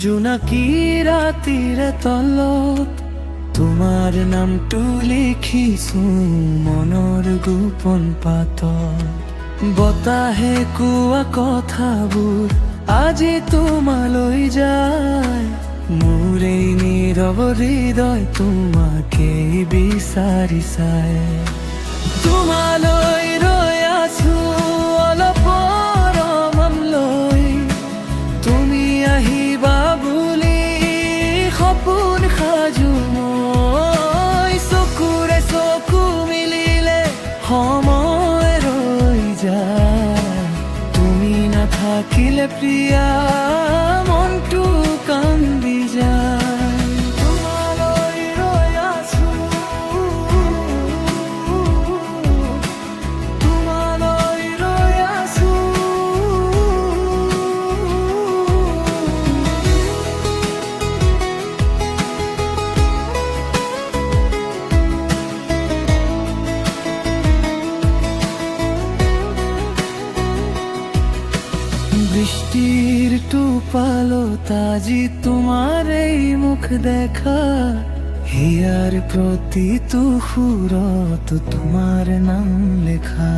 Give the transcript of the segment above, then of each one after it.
জোনাকী ৰাতিৰে তলত তোমাৰ নামটো লিখিছো মনৰ গোপন পাতত। বতাহে কোৱা কথাবোৰ আজি তোমালৈ যায়, মোৰ এই নীৰৱ হৃদয় তোমাকেই বিচাৰি চায়। তোমালৈ ৰৈ আছো অলপ মৰম লৈ, তুমি আহিবা বুলি সপোন সাজো মই। চকুৰে চকু মিলিলে সময় ৰৈ যায়, তুমি নাথাকিলে প্ৰিয়া মনটো কান্দি যায়। তোমালৈ ৰৈ আছো, তোমালৈ ৰৈ আছো। বৃষ্টিৰ টোপালত আজি তোমাৰ এই মুখ দেখা, হিয়াৰ প্ৰতিটো সুৰত তোমাৰ নাম লেখা।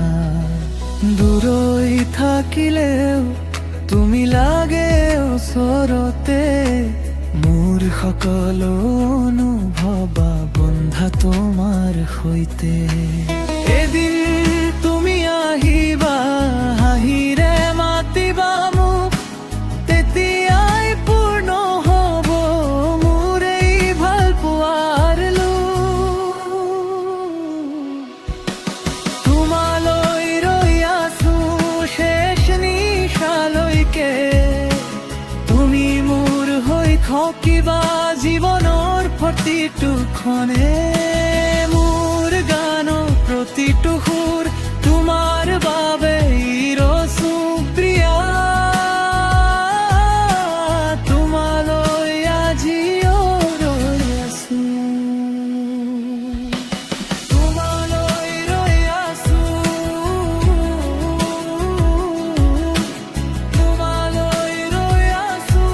দূৰৈ থাকিলেও তুমি লাগে ওচৰতে, মোৰ সকলো অনুভৱ বন্ধা তোমাৰ সৈতে। এদিন তুমি আহিবা হাঁহিৰে মাতিবা মোক, তেতিয়াই পূৰ্ণ হ'ব মোৰ এই ভাল পোৱাৰ লোভ। তোমালৈ ৰৈ আছো শেষ নিশালৈকে, তুমি মোৰ হৈ থাকিবা জীৱনৰ প্ৰতিটো ক্ষণে। মোৰ গানৰ প্ৰতিটো সুৰ তোমাৰ বাবে ৰচো প্ৰিয়া, তোমালৈ আজিও ৰৈ আছো। তোমালৈ ৰৈ আছো, তোমালৈ ৰৈ আছো।